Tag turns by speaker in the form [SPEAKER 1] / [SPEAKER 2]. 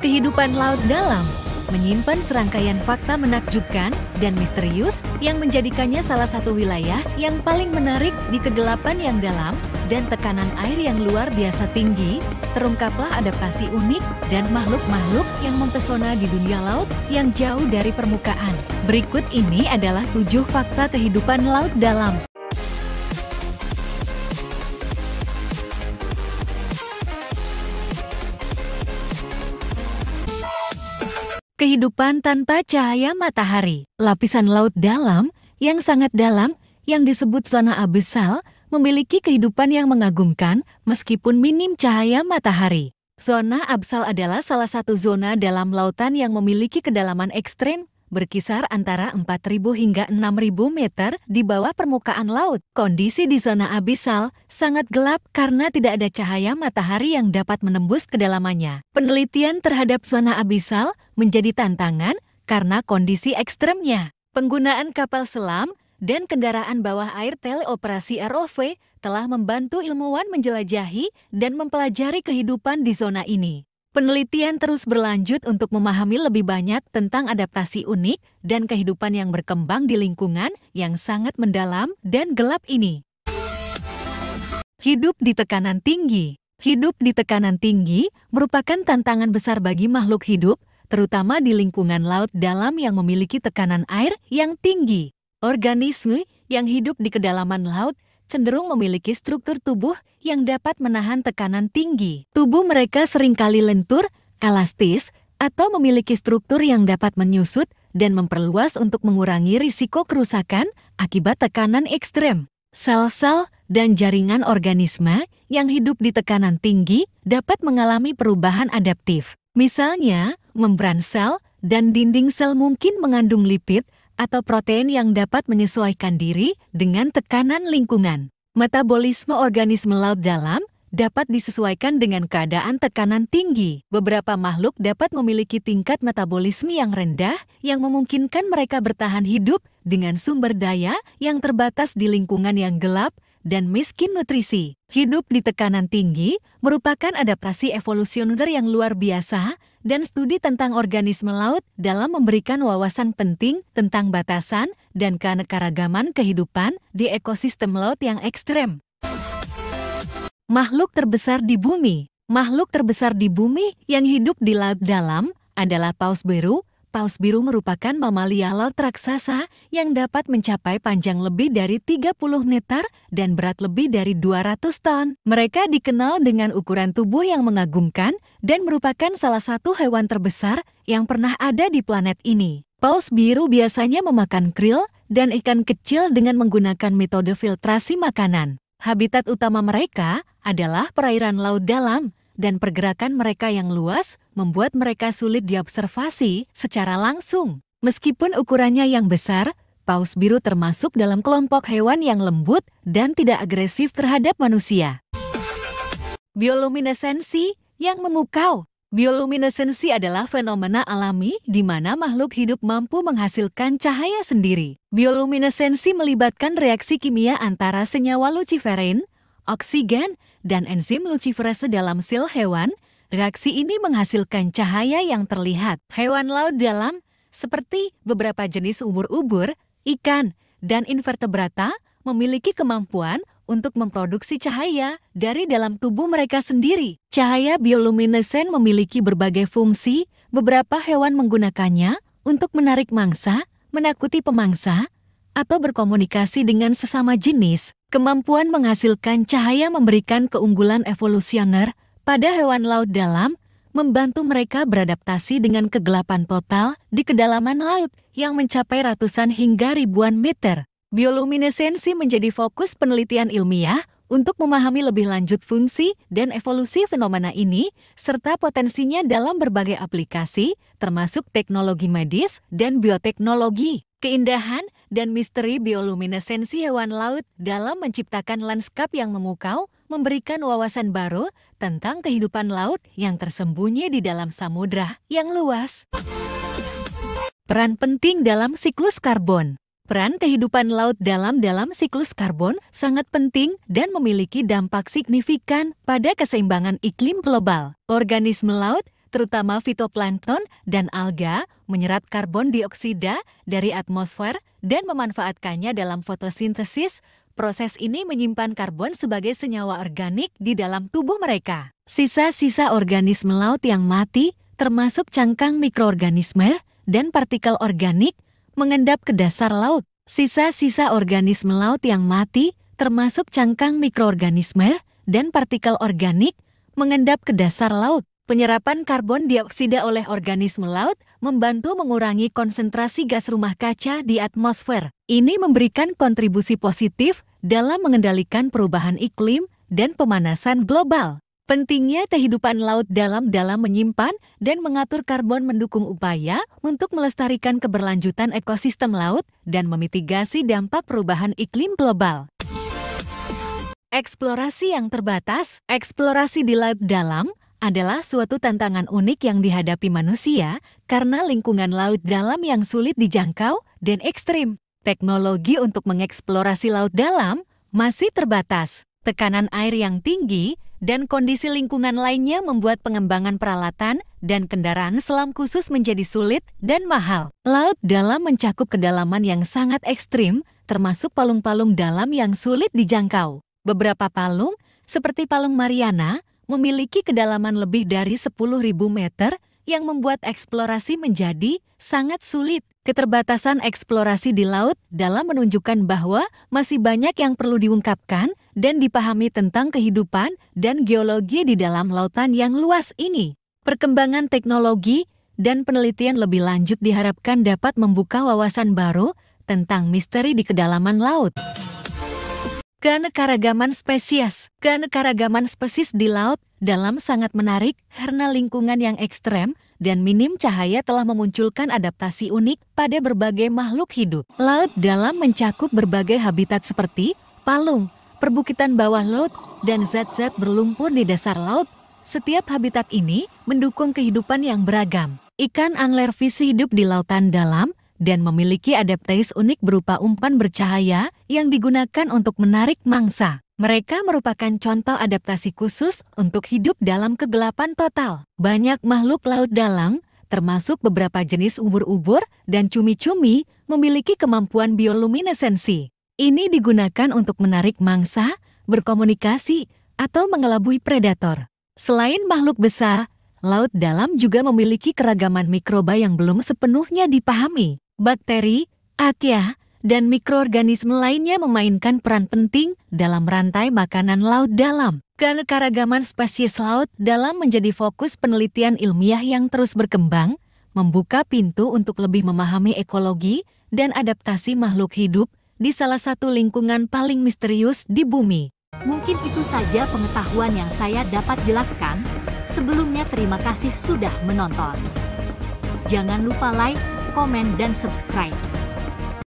[SPEAKER 1] Kehidupan laut dalam menyimpan serangkaian fakta menakjubkan dan misterius yang menjadikannya salah satu wilayah yang paling menarik di kegelapan yang dalam dan tekanan air yang luar biasa tinggi. Terungkaplah adaptasi unik dan makhluk-makhluk yang mempesona di dunia laut yang jauh dari permukaan. Berikut ini adalah 7 fakta kehidupan laut dalam. Kehidupan tanpa cahaya matahari. Lapisan laut dalam yang sangat dalam yang disebut zona abissal memiliki kehidupan yang mengagumkan meskipun minim cahaya matahari. Zona abissal adalah salah satu zona dalam lautan yang memiliki kedalaman ekstrem berkisar antara 4.000 hingga 6.000 meter di bawah permukaan laut. Kondisi di zona abissal sangat gelap karena tidak ada cahaya matahari yang dapat menembus kedalamannya. Penelitian terhadap zona abissal menjadi tantangan karena kondisi ekstremnya. Penggunaan kapal selam dan kendaraan bawah air teleoperasi ROV telah membantu ilmuwan menjelajahi dan mempelajari kehidupan di zona ini. Penelitian terus berlanjut untuk memahami lebih banyak tentang adaptasi unik dan kehidupan yang berkembang di lingkungan yang sangat mendalam dan gelap ini. Hidup di tekanan tinggi. Hidup di tekanan tinggi merupakan tantangan besar bagi makhluk hidup, terutama di lingkungan laut dalam yang memiliki tekanan air yang tinggi. Organisme yang hidup di kedalaman laut cenderung memiliki struktur tubuh yang dapat menahan tekanan tinggi. Tubuh mereka seringkali lentur, elastis, atau memiliki struktur yang dapat menyusut dan memperluas untuk mengurangi risiko kerusakan akibat tekanan ekstrem. Sel-sel dan jaringan organisme yang hidup di tekanan tinggi dapat mengalami perubahan adaptif. Misalnya, membran sel dan dinding sel mungkin mengandung lipid atau protein yang dapat menyesuaikan diri dengan tekanan lingkungan. Metabolisme organisme laut dalam dapat disesuaikan dengan keadaan tekanan tinggi. Beberapa makhluk dapat memiliki tingkat metabolisme yang rendah yang memungkinkan mereka bertahan hidup dengan sumber daya yang terbatas di lingkungan yang gelap dan miskin nutrisi. Hidup di tekanan tinggi merupakan adaptasi evolusioner yang luar biasa dan studi tentang organisme laut dalam memberikan wawasan penting tentang batasan dan keanekaragaman kehidupan di ekosistem laut yang ekstrem. Makhluk terbesar di bumi. Makhluk terbesar di bumi yang hidup di laut dalam adalah paus biru. Paus biru merupakan mamalia laut raksasa yang dapat mencapai panjang lebih dari 30 meter dan berat lebih dari 200 ton. Mereka dikenal dengan ukuran tubuh yang mengagumkan dan merupakan salah satu hewan terbesar yang pernah ada di planet ini. Paus biru biasanya memakan krill dan ikan kecil dengan menggunakan metode filtrasi makanan. Habitat utama mereka adalah perairan laut dalam, dan pergerakan mereka yang luas membuat mereka sulit diobservasi secara langsung. Meskipun ukurannya yang besar, paus biru termasuk dalam kelompok hewan yang lembut dan tidak agresif terhadap manusia. Bioluminesensi yang memukau. Bioluminesensi adalah fenomena alami di mana makhluk hidup mampu menghasilkan cahaya sendiri. Bioluminesensi melibatkan reaksi kimia antara senyawa luciferin, oksigen, dan enzim luciferase dalam sel hewan. Reaksi ini menghasilkan cahaya yang terlihat. Hewan laut dalam, seperti beberapa jenis ubur-ubur, ikan, dan invertebrata, memiliki kemampuan untuk memproduksi cahaya dari dalam tubuh mereka sendiri. Cahaya bioluminescent memiliki berbagai fungsi. Beberapa hewan menggunakannya untuk menarik mangsa, menakuti pemangsa, atau berkomunikasi dengan sesama jenis. Kemampuan menghasilkan cahaya memberikan keunggulan evolusioner pada hewan laut dalam, membantu mereka beradaptasi dengan kegelapan total di kedalaman laut yang mencapai ratusan hingga ribuan meter. Bioluminesensi menjadi fokus penelitian ilmiah untuk memahami lebih lanjut fungsi dan evolusi fenomena ini, serta potensinya dalam berbagai aplikasi, termasuk teknologi medis dan bioteknologi. Keindahan dan misteri bioluminesensi hewan laut dalam menciptakan lanskap yang memukau, memberikan wawasan baru tentang kehidupan laut yang tersembunyi di dalam samudra yang luas. Peran penting dalam siklus karbon. Peran kehidupan laut dalam siklus karbon sangat penting dan memiliki dampak signifikan pada keseimbangan iklim global. Organisme laut terutama fitoplankton dan alga, menyerap karbon dioksida dari atmosfer dan memanfaatkannya dalam fotosintesis. Proses ini menyimpan karbon sebagai senyawa organik di dalam tubuh mereka. Sisa-sisa organisme laut yang mati, termasuk cangkang mikroorganisme dan partikel organik, mengendap ke dasar laut. Sisa-sisa organisme laut yang mati, termasuk cangkang mikroorganisme dan partikel organik, mengendap ke dasar laut. Penyerapan karbon dioksida oleh organisme laut membantu mengurangi konsentrasi gas rumah kaca di atmosfer. Ini memberikan kontribusi positif dalam mengendalikan perubahan iklim dan pemanasan global. Pentingnya kehidupan laut dalam menyimpan dan mengatur karbon mendukung upaya untuk melestarikan keberlanjutan ekosistem laut dan memitigasi dampak perubahan iklim global. Eksplorasi yang terbatas. Eksplorasi di laut dalam adalah suatu tantangan unik yang dihadapi manusia karena lingkungan laut dalam yang sulit dijangkau dan ekstrim. Teknologi untuk mengeksplorasi laut dalam masih terbatas. Tekanan air yang tinggi dan kondisi lingkungan lainnya membuat pengembangan peralatan dan kendaraan selam khusus menjadi sulit dan mahal. Laut dalam mencakup kedalaman yang sangat ekstrim, termasuk palung-palung dalam yang sulit dijangkau. Beberapa palung, seperti Palung Mariana, memiliki kedalaman lebih dari 10.000 meter yang membuat eksplorasi menjadi sangat sulit. Keterbatasan eksplorasi di laut dalam menunjukkan bahwa masih banyak yang perlu diungkapkan dan dipahami tentang kehidupan dan geologi di dalam lautan yang luas ini. Perkembangan teknologi dan penelitian lebih lanjut diharapkan dapat membuka wawasan baru tentang misteri di kedalaman laut. Keanekaragaman spesies. Keanekaragaman spesies di laut dalam sangat menarik karena lingkungan yang ekstrem dan minim cahaya telah memunculkan adaptasi unik pada berbagai makhluk hidup. Laut dalam mencakup berbagai habitat seperti palung, perbukitan bawah laut, dan zat-zat berlumpur di dasar laut. Setiap habitat ini mendukung kehidupan yang beragam. Ikan anglerfish hidup di lautan dalam dan memiliki adaptasi unik berupa umpan bercahaya yang digunakan untuk menarik mangsa. Mereka merupakan contoh adaptasi khusus untuk hidup dalam kegelapan total. Banyak makhluk laut dalam, termasuk beberapa jenis ubur-ubur dan cumi-cumi, memiliki kemampuan bioluminesensi. Ini digunakan untuk menarik mangsa, berkomunikasi, atau mengelabui predator. Selain makhluk besar, laut dalam juga memiliki keragaman mikroba yang belum sepenuhnya dipahami. Bakteri, archaea, dan mikroorganisme lainnya memainkan peran penting dalam rantai makanan laut dalam. Keanekaragaman spesies laut dalam menjadi fokus penelitian ilmiah yang terus berkembang, membuka pintu untuk lebih memahami ekologi dan adaptasi makhluk hidup di salah satu lingkungan paling misterius di bumi.
[SPEAKER 2] Mungkin itu saja pengetahuan yang saya dapat jelaskan. Sebelumnya terima kasih sudah menonton. Jangan lupa like, komen, dan subscribe.